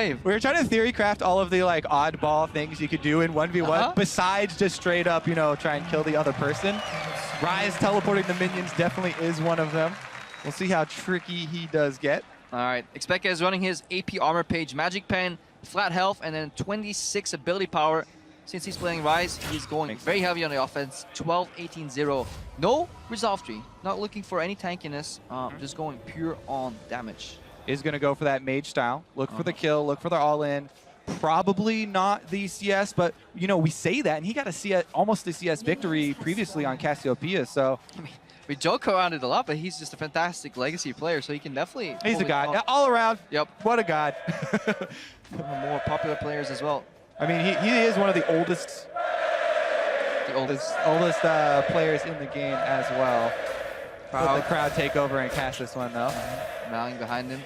wave. We were trying to theory craft all of the like oddball things you could do in 1v1 besides just straight up, you know, try and kill the other person. Rise teleporting the minions definitely is one of them. We'll see how tricky he does get. All right, Expecka is running his AP armor page, Magic Pen, flat health, and then 26 ability power. Since he's playing Rise, he's going very heavy on the offense. 12-18-0. No Resolve Tree. Not looking for any tankiness. Just going pure on damage. Is going to go for that mage style. Look for the kill. Look for the all-in. Probably not the CS, but, you know, we say that, and he got a CS, almost a CS victory previously on Cassiopeia, so... I mean, we joke around it a lot, but he's just a fantastic legacy player, so he can definitely... He's a god. Yeah, all around. Yep. What a god. More popular players as well. I mean, he is one of the oldest players in the game as well. Let the crowd take over and catch this one, though. Rallying behind him.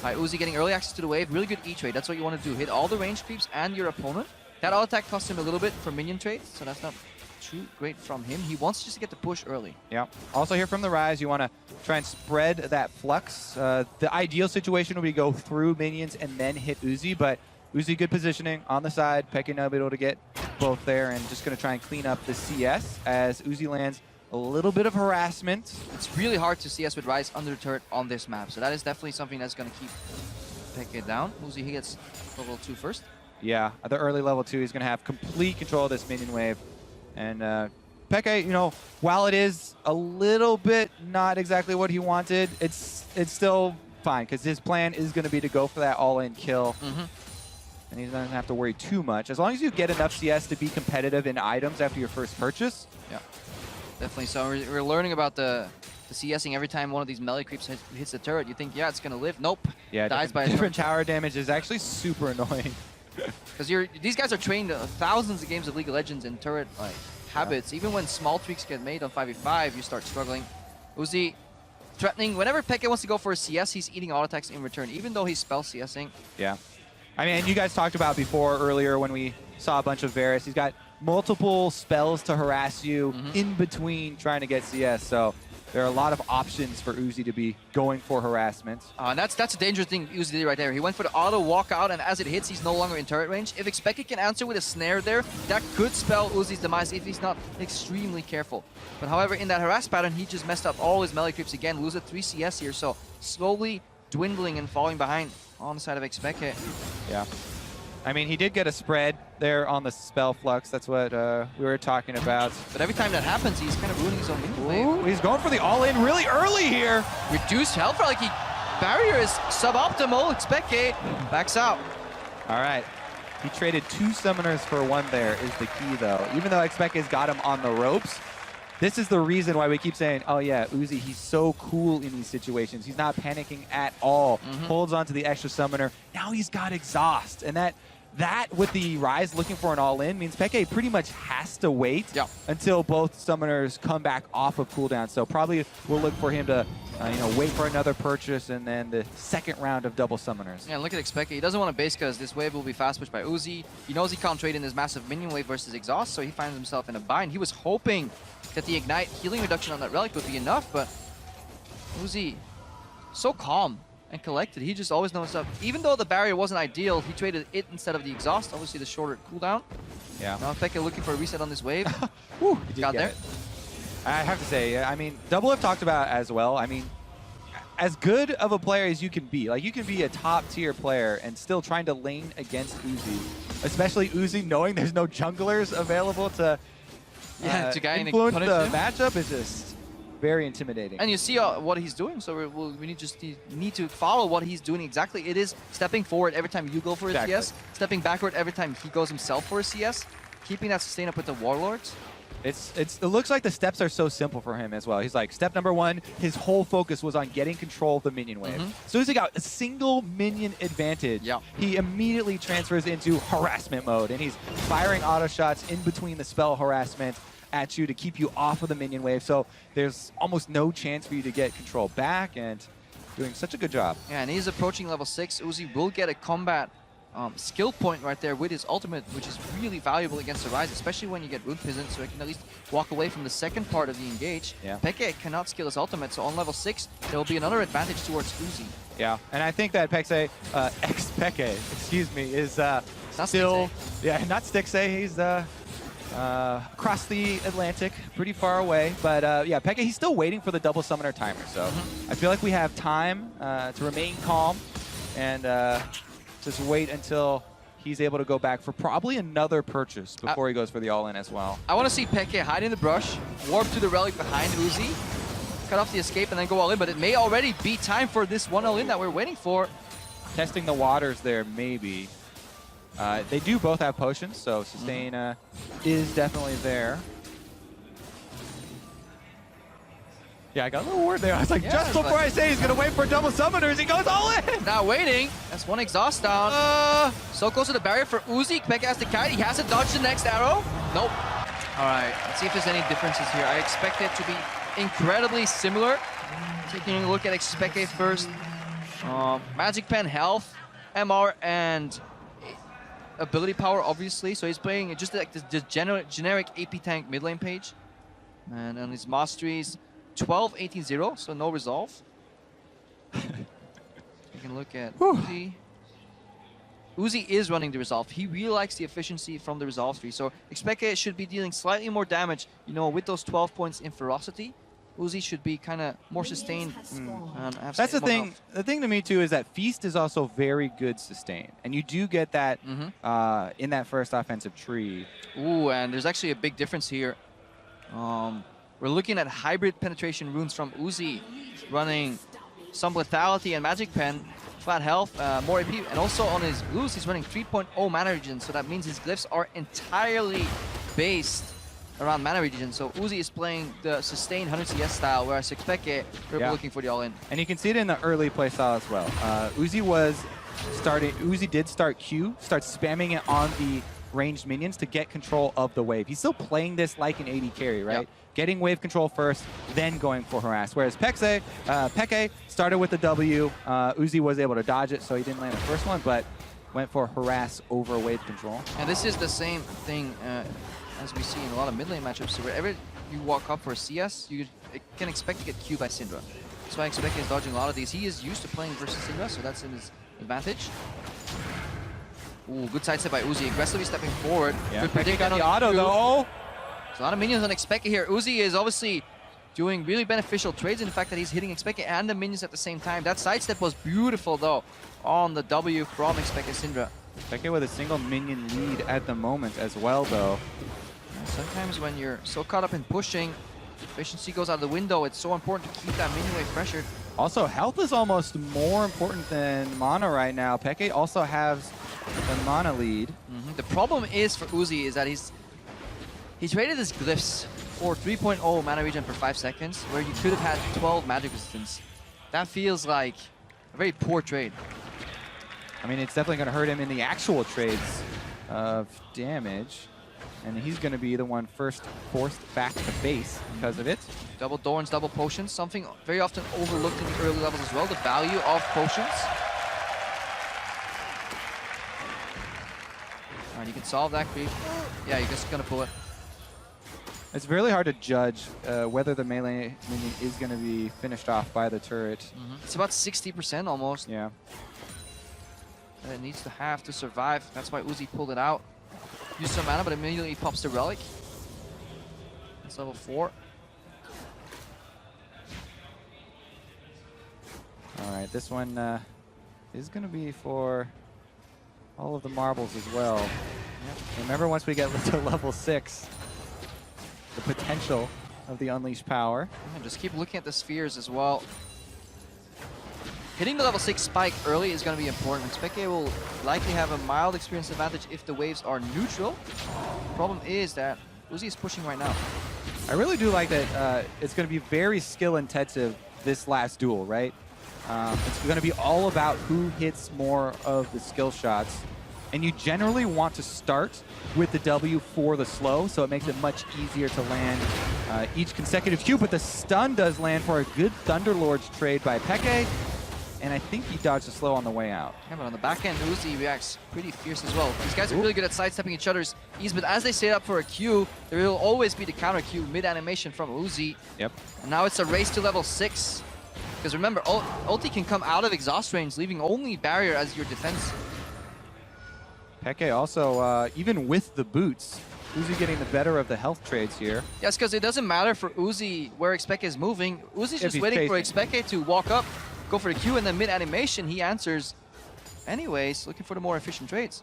All right, Uzi getting early access to the wave. Really good E-trade. That's what you want to do. Hit all the range creeps and your opponent. That auto attack cost him a little bit for minion trades, so that's not too great from him. He wants just to get the push early. Yeah. Also here from the Rise, you want to try and spread that flux. The ideal situation would be go through minions and then hit Uzi, but Uzi good positioning on the side. Peke now be able to get both there and just going to try and clean up the CS as Uzi lands a little bit of harassment. It's really hard to CS with Rise under the turret on this map, so that is definitely something that's going to keep Peke down. Uzi, he gets level 2 first. Yeah, at the early level 2, he's going to have complete control of this minion wave. And Peke, you know, while it is a little bit not exactly what he wanted, it's still fine because his plan is going to be to go for that all-in kill. And he doesn't have to worry too much. As long as you get enough CS to be competitive in items after your first purchase. Yeah, definitely. So we're learning about the CSing every time one of these melee creeps hits the turret. You think, yeah, it's going to live. Nope. Yeah, dies by different tower damage is actually super annoying. Because these guys are trained thousands of games of League of Legends in turret habits. Even when small tweaks get made on 5v5, you start struggling. Uzi threatening. Whenever Peke wants to go for a CS, he's eating auto attacks in return, even though he's spell CSing. Yeah. I mean, you guys talked about before earlier when we saw a bunch of Varus. He's got multiple spells to harass you in between trying to get CS. So there are a lot of options for Uzi to be going for harassment. And that's a dangerous thing Uzi did right there. He went for the auto walkout, and as it hits, he's no longer in turret range. If Expecka can answer with a snare there, that could spell Uzi's demise if he's not extremely careful. But however, in that harass pattern, he just messed up all his melee creeps again, loses 3 CS here, so slowly dwindling and falling behind on the side of Expecka. Yeah. I mean, he did get a spread there on the spell flux. That's what we were talking about. But every time that happens, he's kind of ruining his own minion wave. He's going for the all-in really early here. Reduced health, like barrier is suboptimal. Expecka backs out. All right. He traded 2 summoners for 1 there is the key, though. Even though Expecka's got him on the ropes, this is the reason why we keep saying, oh yeah, Uzi, he's so cool in these situations. He's not panicking at all. Holds on to the extra summoner. Now he's got exhaust. And that with the Rise looking for an all-in means Peke pretty much has to wait until both summoners come back off of cooldown. So probably we'll look for him to wait for another purchase and then the second round of double summoners. Yeah, look at Expecka. He doesn't want to base because this wave will be fast pushed by Uzi. He knows he can't trade in this massive minion wave versus exhaust, so he finds himself in a bind. He was hoping that the Ignite healing reduction on that relic would be enough, but Uzi, so calm and collected. He just always knows stuff. Even though the barrier wasn't ideal, he traded it instead of the exhaust. Obviously, the shorter cooldown. Yeah. Now Peke looking for a reset on this wave. Woo, got there. I have to say, I mean, Double have talked about as well. I mean, as good of a player as you can be, like you can be a top tier player and still trying to lane against Uzi, especially Uzi knowing there's no junglers available to influence the matchup is just very intimidating. And you see what he's doing, so we need to follow what he's doing exactly. It is stepping forward every time you go for a CS, stepping backward every time he goes himself for a CS, keeping that sustain up with the Warlords. It looks like the steps are so simple for him as well. He's like, step number 1, his whole focus was on getting control of the minion wave. As soon as he got a single minion advantage, he immediately transfers into harassment mode, and he's firing auto shots in between the spell harassment at you to keep you off of the minion wave. So there's almost no chance for you to get control back, and doing such a good job. Yeah, and he's approaching level 6. Uzi will get a combat skill point right there with his ultimate, which is really valuable against the Rise, especially when you get Rune Peasant, so he can at least walk away from the second part of the engage. Yeah. Peke cannot skill his ultimate, so on level 6, there will be another advantage towards Uzi. Yeah, and I think that Peke, ex-Peke, excuse me, is still, yeah, not Stixxay, he's across the Atlantic, pretty far away. But yeah, Peke, he's still waiting for the double summoner timer, so I feel like we have time to remain calm and just wait until he's able to go back for probably another purchase before he goes for the all-in as well. I want to see Peke hide in the brush, warp to the relic behind Uzi, cut off the escape, and then go all in, but it may already be time for this one all in that we're waiting for. Testing the waters there, maybe. They do both have potions, so sustain is definitely there. Yeah, I got a little word there. I was like, Yeah, just before I say he's going to wait for double summoners, he goes all in! Now waiting. That's one exhaust down. So close to the barrier for Uzi. Peke has to kite. He has to dodge the next arrow. Nope. All right, let's see if there's any differences here. I expect it to be incredibly similar. Taking a look at Expeke first. Magic Pen health, MR, and ability power, obviously. So he's playing just like the generic AP tank mid lane page. And on his masteries, 12-18-0, so no resolve. You can look at Uzi. Uzi is running the resolve. He really likes the efficiency from the resolve tree. So Expeke should be dealing slightly more damage, you know, with those 12 points in ferocity. Uzi should be kind of more sustained. That's the thing. The thing to me too is that Feast is also very good sustain, and you do get that in that first offensive tree. Ooh, and there's actually a big difference here. We're looking at hybrid penetration runes from Uzi, running some lethality and magic pen, flat health, more AP, and also on his blues he's running 3.0 mana regen, so that means his glyphs are entirely based around mana regen. So Uzi is playing the sustained 100 CS style, whereas Expeke, we're looking for the all-in. And you can see it in the early play style as well. Uzi did start Q, start spamming it on the ranged minions to get control of the wave. He's still playing this like an AD carry, right? Yep. Getting wave control first, then going for harass. Whereas Peke started with the W. Uzi was able to dodge it, so he didn't land the first one, but went for harass over wave control. And this is the same thing as we see in a lot of mid lane matchups. So wherever you walk up for a CS, you can expect to get Q by Syndra. That's why Expeke is dodging a lot of these. He is used to playing versus Syndra, so that's in his advantage. Ooh, good sidestep by Uzi, aggressively stepping forward. Yeah, Good predict got on the auto Q. though. There's a lot of minions on Expeke here. Uzi is obviously doing really beneficial trades in the fact that he's hitting Expeke and the minions at the same time. That sidestep was beautiful though on the W from Expeke Syndra. Peke with a single minion lead at the moment as well though. Sometimes when you're so caught up in pushing, efficiency goes out the window. It's so important to keep that minion wave pressured. Also, health is almost more important than mana right now. Peke also has the mana lead. The problem is for Uzi is that he's traded his glyphs for 3.0 mana regen per 5 seconds, where you could have had 12 magic resistance. That feels like a very poor trade. I mean, it's definitely going to hurt him in the actual trades of damage. And he's going to be the one forced back to base because of it. Double Thorns, double Potions, something very often overlooked in the early levels as well, the value of Potions. Alright, you can solve that creep. Yeah, you're just going to pull it. It's really hard to judge whether the melee minion is going to be finished off by the turret. It's about 60% almost. Yeah. And it needs to have to survive. That's why Uzi pulled it out. Use some mana, but immediately pops the relic. That's level 4. Alright, this one is going to be for all of the marbles as well. Yep. Remember, once we get to level 6, the potential of the unleashed power. Yeah, just keep looking at the spheres as well. Hitting the level 6 spike early is going to be important. Expeke will likely have a mild experience advantage if the waves are neutral. The problem is that Uzi is pushing right now. I really do like that it's going to be very skill intensive this last duel, right? It's going to be all about who hits more of the skill shots. And you generally want to start with the W for the slow, so it makes it much easier to land each consecutive Q. But the stun does land for a good Thunderlord's trade by Peke. and I think he dodged the slow on the way out. Yeah, but on the back end, Uzi reacts pretty fierce as well. These guys are really good at sidestepping each other's E's, but as they set up for a Q, there will always be the counter Q mid-animation from Uzi. Yep. And now it's a race to level 6. Because remember, ulti can come out of exhaust range, leaving only barrier as your defense. Peke also, even with the boots, Uzi getting the better of the health trades here. Yes, because it doesn't matter for Uzi where Expeke is moving. Uzi's just waiting for Expeke to walk up, go for the Q, and then mid-animation, he answers anyways, looking for the more efficient trades.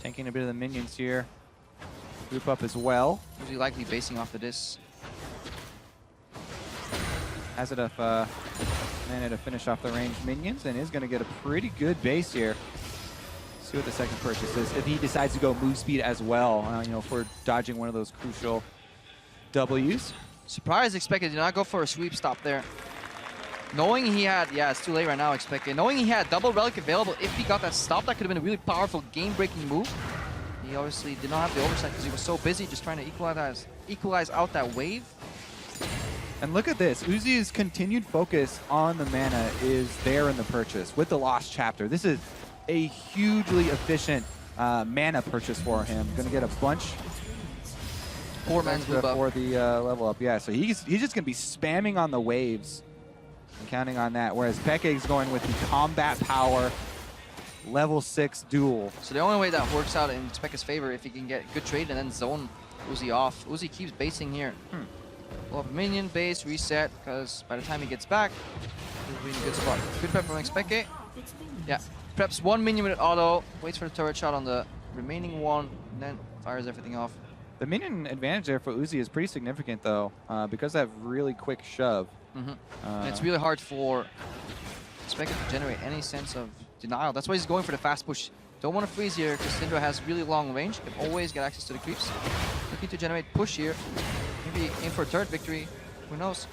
Tanking a bit of the minions here. Group up as well. Uzi likely basing off the dis. Has enough mana to finish off the ranged minions and is going to get a pretty good base here. See what the second purchase is. If he decides to go move speed as well, you know, for dodging one of those crucial W's. Surprised Expeke did not go for a sweep stop there. Knowing he had, yeah, it's too late right now, Expeke. Knowing he had double relic available, if he got that stop, that could have been a really powerful game-breaking move. He obviously did not have the oversight because he was so busy just trying to equalize out that wave. And look at this. Uzi's continued focus on the mana is there in the purchase with the Lost Chapter. This is a hugely efficient mana purchase for him. Going to get a bunch. 4 man's move up. For the level up. Yeah, so he's just going to be spamming on the waves and counting on that. Whereas Peke is going with the combat power level 6 duel. So the only way that works out in Speke's favor if he can get good trade and then zone Uzi off. Uzi keeps basing here. Pull up a minion, base, reset, because by the time he gets back, he'll be in a good spot. Good prep from Expeke. Yeah, preps 1 minion with auto, waits for the turret shot on the remaining one, and then fires everything off. The minion advantage there for Uzi is pretty significant, though, because of that really quick shove. And it's really hard for Expeke to generate any sense of denial. That's why he's going for the fast push. Don't want to freeze here, because Syndra has really long range. Can always get access to the creeps. Looking to generate push here. Maybe aim for a turret victory. Who knows?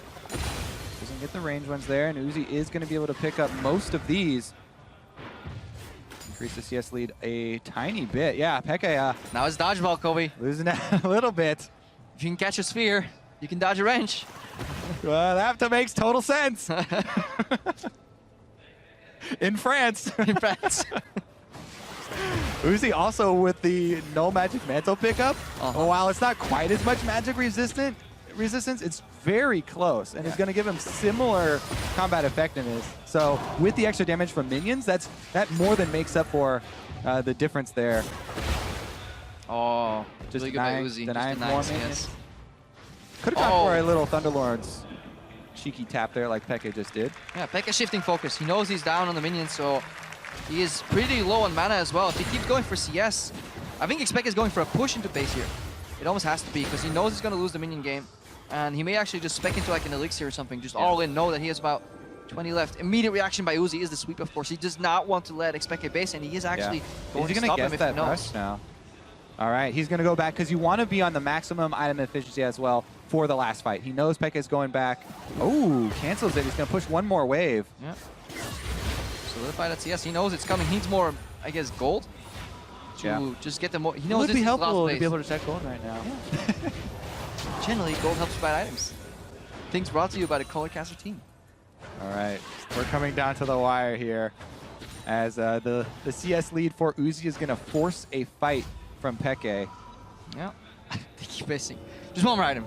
Doesn't get the range ones there, and Uzi is going to be able to pick up most of these. Increase the CS lead a tiny bit. Yeah, Peke Now it's dodgeball, Kobe. losing that a little bit. If you can catch a sphere, you can dodge a wrench. Well, that makes total sense. In France. In France. Uzi also with the no magic mantle pickup. While it's not quite as much magic resistance, it's very close, and it's going to give him similar combat effectiveness. So with the extra damage from minions, that more than makes up for the difference there. Oh, Just really good by Uzi. denying Just more denying minions. CS. Could have gone for a little Thunderlord's cheeky tap there like Peke just did. Yeah, Pekka shifting focus. He knows he's down on the minions, so he is pretty low on mana as well. If he keeps going for CS, I think Expect is going for a push into base here. It almost has to be, because he knows he's going to lose the minion game. And he may actually just spec into like an elixir or something, just all in, know that he has about 20 left. Immediate reaction by Uzi is the sweep, of course. He does not want to let Expect a base, and he is actually going to stop him if he knows. Rush now. All right, he's going to go back, because you want to be on the maximum item efficiency as well for the last fight. He knows Pekka is going back. Oh, cancels it. He's going to push one more wave. Yeah. Solidify that CS. He knows it's coming. He needs more, I guess, gold to just get the more. He knows it would this be is helpful last to be able to check gold right now. Yeah. Generally, gold helps you buy items. Things brought to you by the Colorcaster team. All right, we're coming down to the wire here, as the CS lead for Uzi is going to force a fight from Peke. Yeah, they keep basing. Just one more item.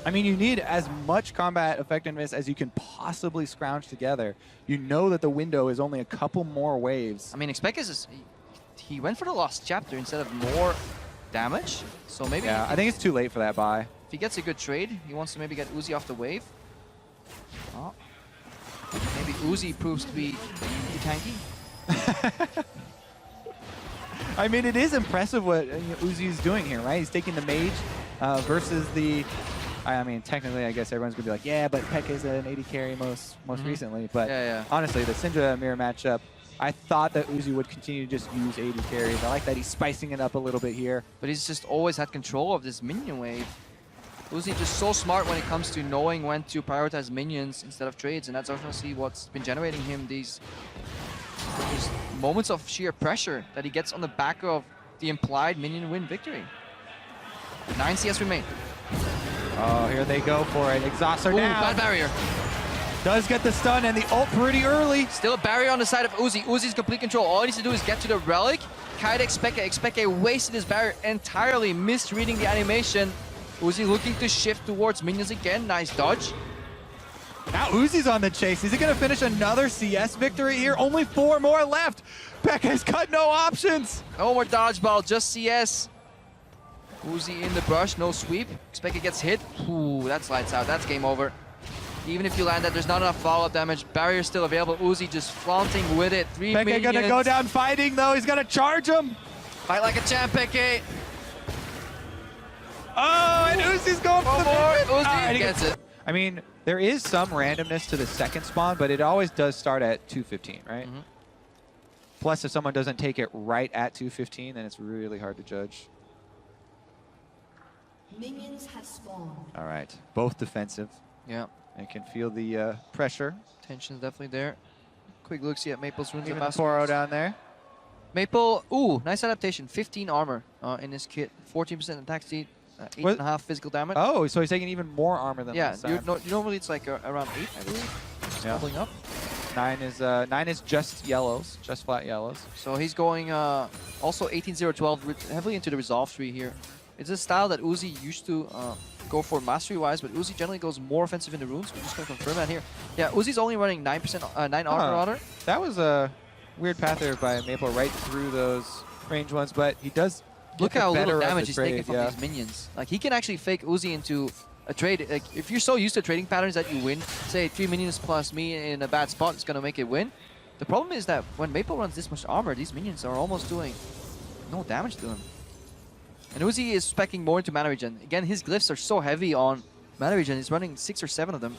I mean, you need as much combat effectiveness as you can possibly scrounge together. You know that the window is only a couple more waves. I mean, Expect is he went for the Lost Chapter instead of more damage. So maybe I think it's too late for that buy. If he gets a good trade, he wants to maybe get Uzi off the wave. Oh. Maybe Uzi proves to be too tanky. I mean, it is impressive what Uzi is doing here, right? He's taking the mage versus the... I mean, technically, I guess everyone's going to be like, yeah, but Pekka is an 80 carry most recently. But honestly, the Syndra mirror matchup, I thought that Uzi would continue to just use 80 carries. I like that he's spicing it up a little bit here. But he's just always had control of this minion wave. Uzi just so smart when it comes to knowing when to prioritize minions instead of trades, and that's obviously what's been generating him these moments of sheer pressure that he gets on the back of the implied minion win victory. 9 CS remain. Oh, here they go for it. Exhauster down. Bad barrier. Does get the stun and the ult pretty early. Still a barrier on the side of Uzi. Uzi's complete control. All he needs to do is get to the relic. Kite Expecke wasted his barrier entirely, misreading the animation. Uzi looking to shift towards minions again. Nice dodge. Now Uzi's on the chase. Is he going to finish another CS victory here? Only 4 more left. Pekka's got no options. No more dodgeball, just CS. Uzi in the brush, no sweep. Expecke gets hit. Ooh, that's lights out. That's game over. Even if you land that, there's not enough follow-up damage. Barrier still available. Uzi just flaunting with it. 3 Pekka minions. gonna go down fighting though. He's gonna charge him. Fight like a champ, Pekka. Oh, and Uzi's going for the Uzi and he gets it. I mean, there is some randomness to the second spawn, but it always does start at 215, right? Mm-hmm. Plus, if someone doesn't take it right at 215, then it's really hard to judge. Minions have spawned. All right, both defensive. Yeah. I can feel the pressure. Tension's definitely there. Quick look-see at Maple's runes. Even Poro down there. Maple, ooh, nice adaptation. 15 armor in his kit. 14% attack speed. 8.5 physical damage. Oh, so he's taking even more armor than yeah, last time. normally it's like around 8, I believe. Just doubling up. 9 is just yellows, just flat yellows. So he's going also 18-0-12 heavily into the resolve tree here. It's a style that Uzi used to go for mastery-wise, but Uzi generally goes more offensive in the runes. We're just going to confirm that here. Yeah, Uzi's only running 9 armor on her. That was a weird path there by Maple right through those range ones, but he does Look how little damage he's he's taking from these minions. Like, he can actually fake Uzi into a trade. Like, if you're so used to trading patterns that you win, say 3 minions plus me in a bad spot is going to make it win. The problem is that when Maple runs this much armor, these minions are almost doing no damage to him. And Uzi is speccing more into mana regen. Again, his glyphs are so heavy on mana regen. He's running 6 or 7 of them.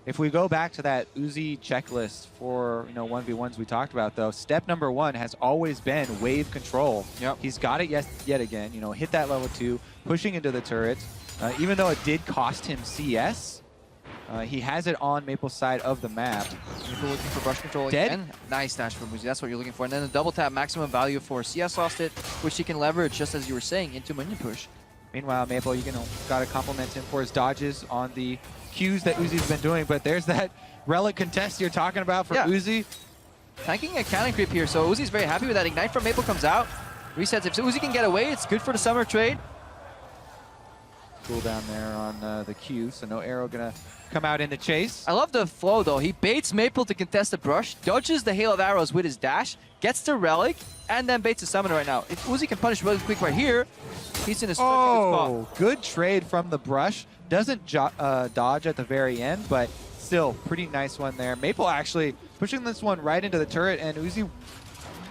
If we go back to that Uzi checklist for 1v1s we talked about, though, step number 1 has always been wave control. Yep. He's got it yet again. Hit that level 2, pushing into the turret. Even though it did cost him CS, he has it on Maple's side of the map. Maple looking for brush control Dead. again. Nice dash from Uzi. That's what you're looking for. And then a double tap maximum value for CS lost it, which he can leverage, just as you were saying, into minion push. Meanwhile, Maple, got to compliment him for his dodges on the Qs that Uzi's been doing, but there's that relic contest you're talking about for Uzi. Tanking a cannon creep here, so Uzi's very happy with that. Ignite from Maple comes out. Resets. If Uzi can get away, it's good for the summer trade. Cool down there on the Q, so no arrow gonna come out in the chase. I love the flow, though. He baits Maple to contest the brush, dodges the hail of arrows with his dash, gets the relic, and then baits the summoner right now. If Uzi can punish really quick right here, he's in a good spot. Good trade from the brush. Doesn't dodge at the very end, but still, pretty nice one there. Maple actually pushing this one right into the turret, and Uzi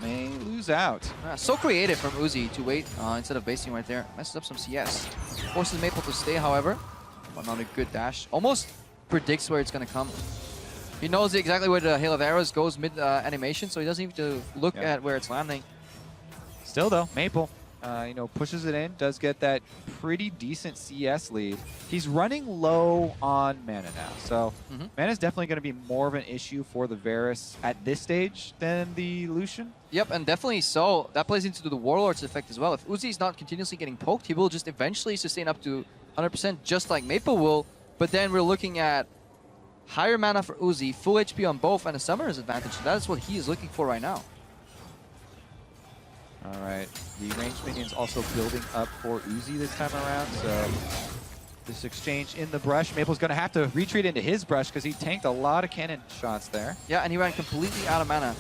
may lose out. So creative from Uzi to wait instead of basing right there. Messes up some CS. Forces Maple to stay, however. But not a good dash. Almost predicts where it's going to come. He knows exactly where the hail of arrows goes mid-animation, so he doesn't even have to look at where it's landing. Still, though, Maple pushes it in, does get that pretty decent CS lead. He's running low on mana now, so mana is definitely going to be more of an issue for the Varus at this stage than the Lucian. Yep, and definitely so. That plays into the Warlord's effect as well. If Uzi is not continuously getting poked, he will just eventually sustain up to 100%, just like Maple will. But then we're looking at higher mana for Uzi, full HP on both, and a summoner's advantage. So that is what he is looking for right now. All right, the ranged minions also building up for Uzi this time around, so this exchange in the brush. Maple's going to have to retreat into his brush because he tanked a lot of cannon shots there. Yeah, and he ran completely out of mana.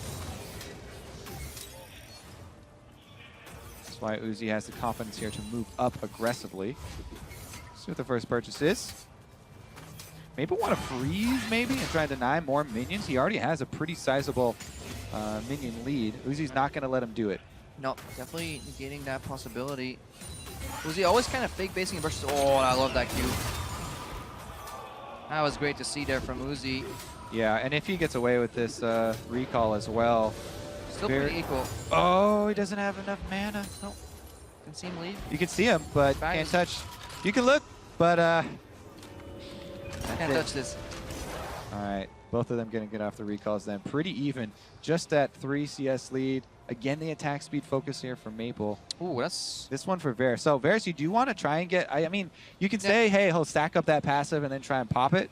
That's why Uzi has the confidence here to move up aggressively. See what the first purchase is. Maple want to freeze maybe and try and deny more minions. He already has a pretty sizable minion lead. Uzi's not going to let him do it. No, definitely negating that possibility. Uzi always kind of fake basing versus. Oh, I love that Q. That was great to see there from Uzi. Yeah, and if he gets away with this recall as well. Still pretty equal. Oh, he doesn't have enough mana. Nope. Can see him leave. You can see him, but can't touch. You can look, but can't touch this. All right, both of them going to get off the recalls then. Pretty even. Just that 3 CS lead. Again, the attack speed focus here for Maple. Ooh, that's... This one for Varus. So, Varus, you do want to try and get... I mean, you can say, hey, he'll stack up that passive and then try and pop it.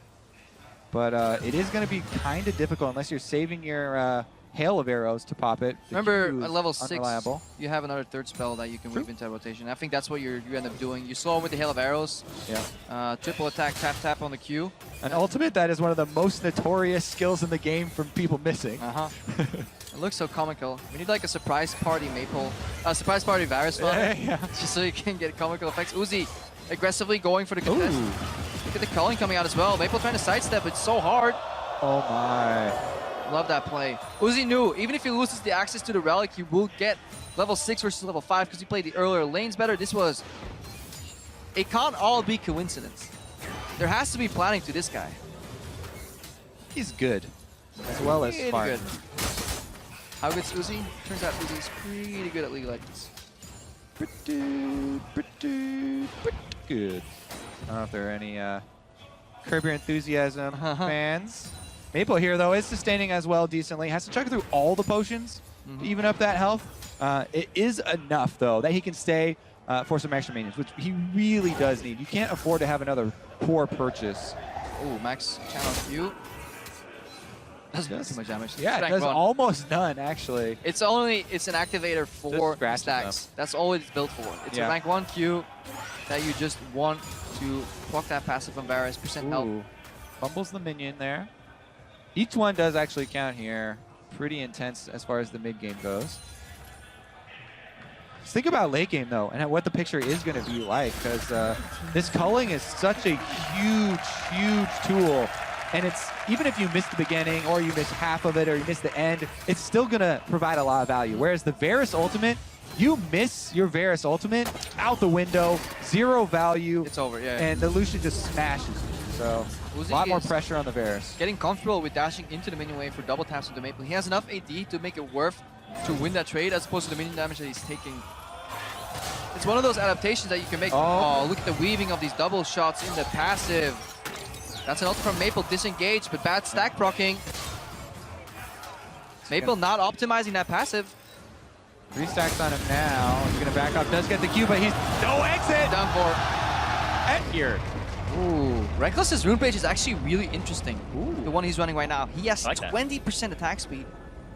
But it is going to be kind of difficult unless you're saving your hail of arrows to pop it. The Remember, Q at is level 6, unreliable. you have another third spell that you can weave into that rotation. I think that's what you end up doing. You slow with the Hail of Arrows, triple attack, tap, tap on the Q. An ultimate that is one of the most notorious skills in the game from people missing. It looks so comical. We need like a surprise party Maple, surprise party Varus fun, just so you can get comical effects. Uzi aggressively going for the contest. Look at the culling coming out as well. Maple trying to sidestep, it's so hard. Oh my. Love that play. Uzi knew, even if he loses the access to the relic, he will get level 6 versus level 5 because he played the earlier lanes better. This was... It can't all be coincidence. There has to be planning to this guy. He's good, as well as smart. Good. How good's Uzi? Turns out Uzi's pretty good at League of Legends. Pretty good. I don't know if there are any Curb Your Enthusiasm fans. Maple here, though, is sustaining as well decently. Has to chug through all the potions to even up that health. It is enough, though, that he can stay for some extra maintenance, which he really does need. You can't afford to have another poor purchase. Oh, max channel Q. Doesn't do too much damage. Yeah, it does almost none, actually. It's an activator for stacks. That's all it's built for. It's a rank 1 Q that you just want to block that passive from Varus, percent health. Fumbles the minion there. Each one does actually count here. Pretty intense as far as the mid game goes. Let's think about late game though, and what the picture is going to be like, because this culling is such a huge tool. And it's, even if you miss the beginning, or you miss half of it, or you miss the end, it's still going to provide a lot of value. Whereas the Varus ultimate, you miss your Varus ultimate, out the window, 0 value. It's over, And the Lucian just smashes you. So, Uzi a lot more pressure on the Varus. Getting comfortable with dashing into the minion wave for double taps with the Maple. He has enough AD to make it worth to win that trade, as opposed to the minion damage that he's taking. It's one of those adaptations that you can make. Oh, look at the weaving of these double shots in the passive. That's an ult from Maple, disengaged, but bad stack proccing. Maple not optimizing that passive. 3 stacks on him now. He's going to back up, does get the Q, but he's no exit! Down for. And here. Ooh, Reckless's rune page is actually really interesting. The one he's running right now. He has 20% attack speed,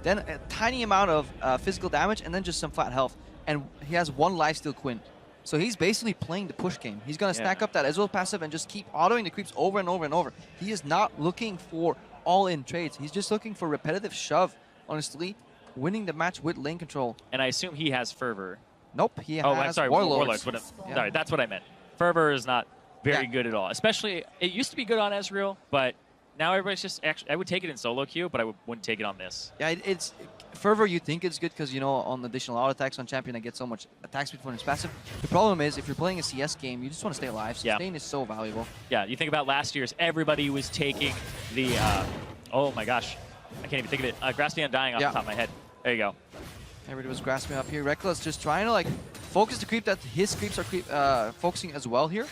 then a tiny amount of physical damage, and then just some flat health. And he has 1 lifesteal Quint. So he's basically playing the push game. He's going to stack up that Ezreal passive and just keep autoing the creeps over and over and over. He is not looking for all-in trades. He's just looking for repetitive shove, honestly, winning the match with lane control. And I assume he has Fervor. Nope, he has I'm sorry, Warlords. Sorry, that's what I meant. Fervor is not very good at all. Especially, it used to be good on Ezreal, but now everybody's just actually, I would take it in solo queue, but I wouldn't take it on this. Yeah, it's Fervor, you think it's good because, you know, on additional auto attacks on champion, I get so much attack speed from his passive. The problem is, if you're playing a CS game, you just want to stay alive. Sustain is so valuable. Yeah, you think about last year's, everybody was taking the, oh my gosh, I can't even think of it. Grasping Undying off the top of my head. There you go. Everybody was grasping up here. Reckless just trying to, like, focus the creep that his creeps are focusing as well here.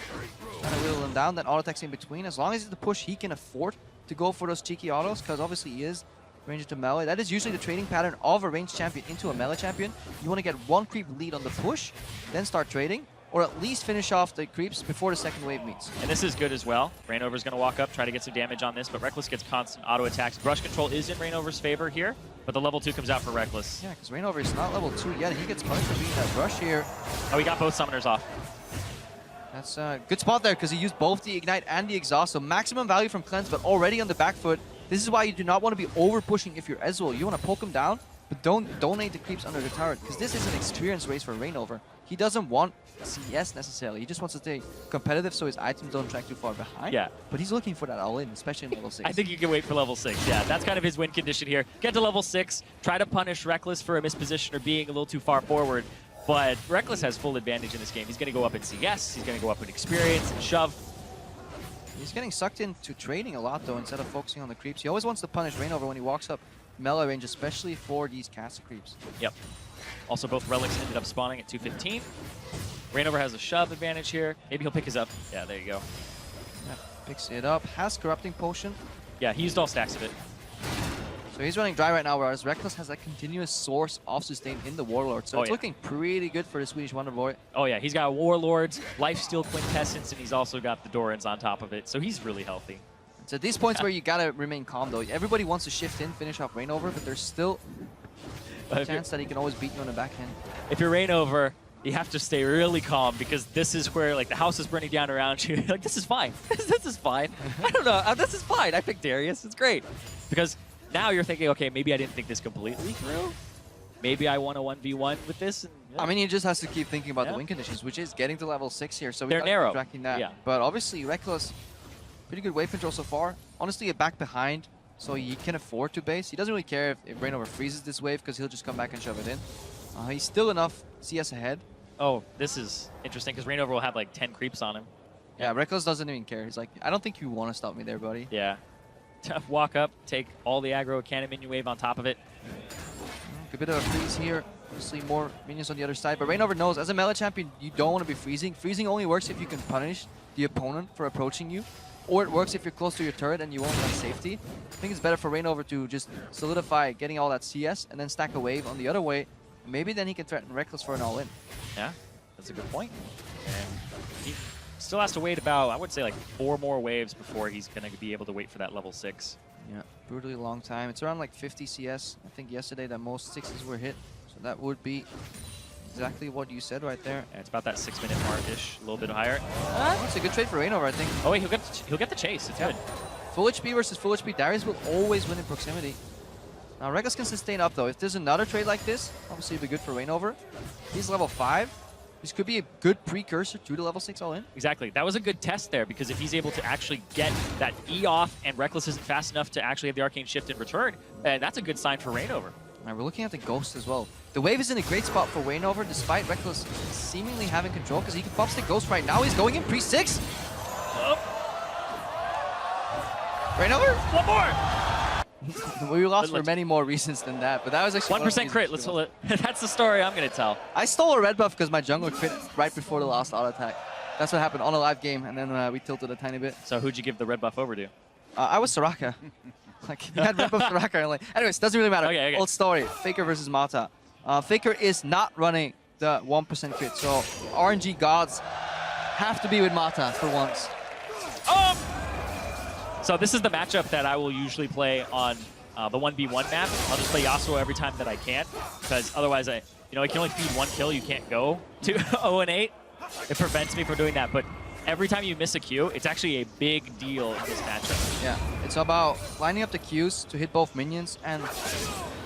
Trying to whittle them down, then auto attacks in between. As long as it's the push, he can afford to go for those cheeky autos, because obviously he is ranged to melee. That is usually the trading pattern of a ranged champion into a melee champion. You want to get 1 creep lead on the push, then start trading, or at least finish off the creeps before the second wave meets. And this is good as well. Rainover's going to walk up, try to get some damage on this, but Reckless gets constant auto attacks. Brush control is in Rainover's favor here, but the level 2 comes out for Reckless. Yeah, because Rainover is not level 2 yet, and he gets punished for being that brush here. Oh, he got both summoners off. That's a good spot there, because he used both the Ignite and the Exhaust, so maximum value from Cleanse, but already on the back foot. This is why you do not want to be over-pushing if you're Ezreal. You want to poke him down, but don't donate the creeps under the turret, because this is an experience race for Rainover. He doesn't want CS necessarily. He just wants to stay competitive so his items don't track too far behind. Yeah. But he's looking for that all-in, especially in level 6. I think you can wait for level 6. Yeah, that's kind of his win condition here. Get to level 6, try to punish Reckless for a misposition or being a little too far forward. But Reckless has full advantage in this game. He's going to go up in CS, he's going to go up in experience and shove. He's getting sucked into trading a lot, though, instead of focusing on the creeps. He always wants to punish Rainover when he walks up melee range, especially for these caster creeps. Yep. Also, both relics ended up spawning at 215. Rainover has a shove advantage here. Maybe he'll pick his up. Yeah, there you go. Yeah, picks it up. Has Corrupting Potion. Yeah, he used all stacks of it. So he's running dry right now, whereas Reckless has a continuous source of sustain in the Warlord. So it's looking pretty good for the Swedish Wonder Boy. Oh yeah, he's got Warlords, Lifesteal Quintessence, and he's also got the Dorans on top of it. So he's really healthy. It's at these points where you gotta remain calm though. Everybody wants to shift in, finish off Rainover, but there's still a chance that he can always beat you on the backhand. If you're Rainover, you have to stay really calm because this is where like the house is burning down around you. Like, this is fine. This is fine. I don't know. This is fine. I picked Darius. It's great. Because now you're thinking, okay, maybe I didn't think this completely through. Maybe I want a 1v1 with this. And, yeah. I mean, he just has to keep thinking about the win conditions, which is getting to level 6 here. So they're we're narrow. tracking that. Yeah. But obviously, Reckless, pretty good wave control so far. Honestly, a back behind, so he can afford to base. He doesn't really care if Rainover freezes this wave because he'll just come back and shove it in. He's still enough CS ahead. Oh, this is interesting because Rainover will have like 10 creeps on him. Yeah, Reckless doesn't even care. He's like, I don't think you want to stop me there, buddy. Yeah. Tough walk up, take all the aggro, cannon minion wave on top of it. A bit of a freeze here. Obviously, more minions on the other side. But Rainover knows, as a melee champion, you don't want to be freezing. Freezing only works if you can punish the opponent for approaching you. Or it works if you're close to your turret and you won't have safety. I think it's better for Rainover to just solidify getting all that CS and then stack a wave on the other way. Maybe then he can threaten Reckless for an all-in. Yeah, that's a good point. And he still has to wait about, I would say, like 4 more waves before he's going to be able to wait for that level 6. Yeah, brutally long time. It's around like 50 CS. I think yesterday that most 6s were hit. So that would be exactly what you said right there. Yeah, it's about that 6-minute mark-ish, a little bit higher. It's a good trade for Rainover, I think. Oh wait, he'll get the chase. It's good. Full HP versus full HP, Darius will always win in proximity. Now Reckless can sustain up though. If there's another trade like this, obviously it'd be good for Rainover. He's level 5. This could be a good precursor to the level 6 all-in. Exactly. That was a good test there because if he's able to actually get that E off and Reckless isn't fast enough to actually have the Arcane Shift in return, that's a good sign for Rainover. Now we're looking at the Ghost as well. The wave is in a great spot for Rainover despite Reckless seemingly having control because he can pops the Ghost right now. He's going in pre-6. Rainover? One more! We lost for many more reasons than that, but that was actually 1% crit. Let's hold it. That's the story I'm going to tell. I stole a red buff because my jungler crit right before the last auto attack. That's what happened on a live game, and then we tilted a tiny bit. So who'd you give the red buff over to? I was Soraka. Like, he had red buff Soraka. And like, anyways, doesn't really matter. Okay. Old story. Faker versus Mata. Faker is not running the 1% crit, so RNG gods have to be with Mata for once. So this is the matchup that I will usually play on the 1v1 map. I'll just play Yasuo every time that I can, because otherwise I can only feed 1 kill. You can't go to 0-8. It prevents me from doing that. But every time you miss a Q, it's actually a big deal in this matchup. Yeah, it's about lining up the Qs to hit both minions and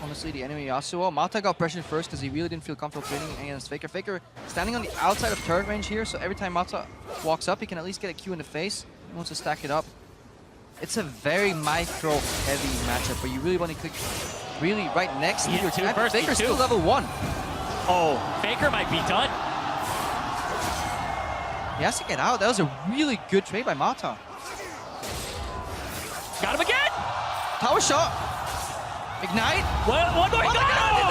honestly the enemy Yasuo. Mata got pressured first because he really didn't feel comfortable trading against Faker. Faker standing on the outside of turret range here, so every time Mata walks up, he can at least get a Q in the face. He wants to stack it up. It's a very micro-heavy matchup where you really want to click really right next to your champion. Faker's still level 1. Oh, Faker might be done. He has to get out. That was a really good trade by Mata. Got him again! Power shot. Ignite. One more. Oh my God,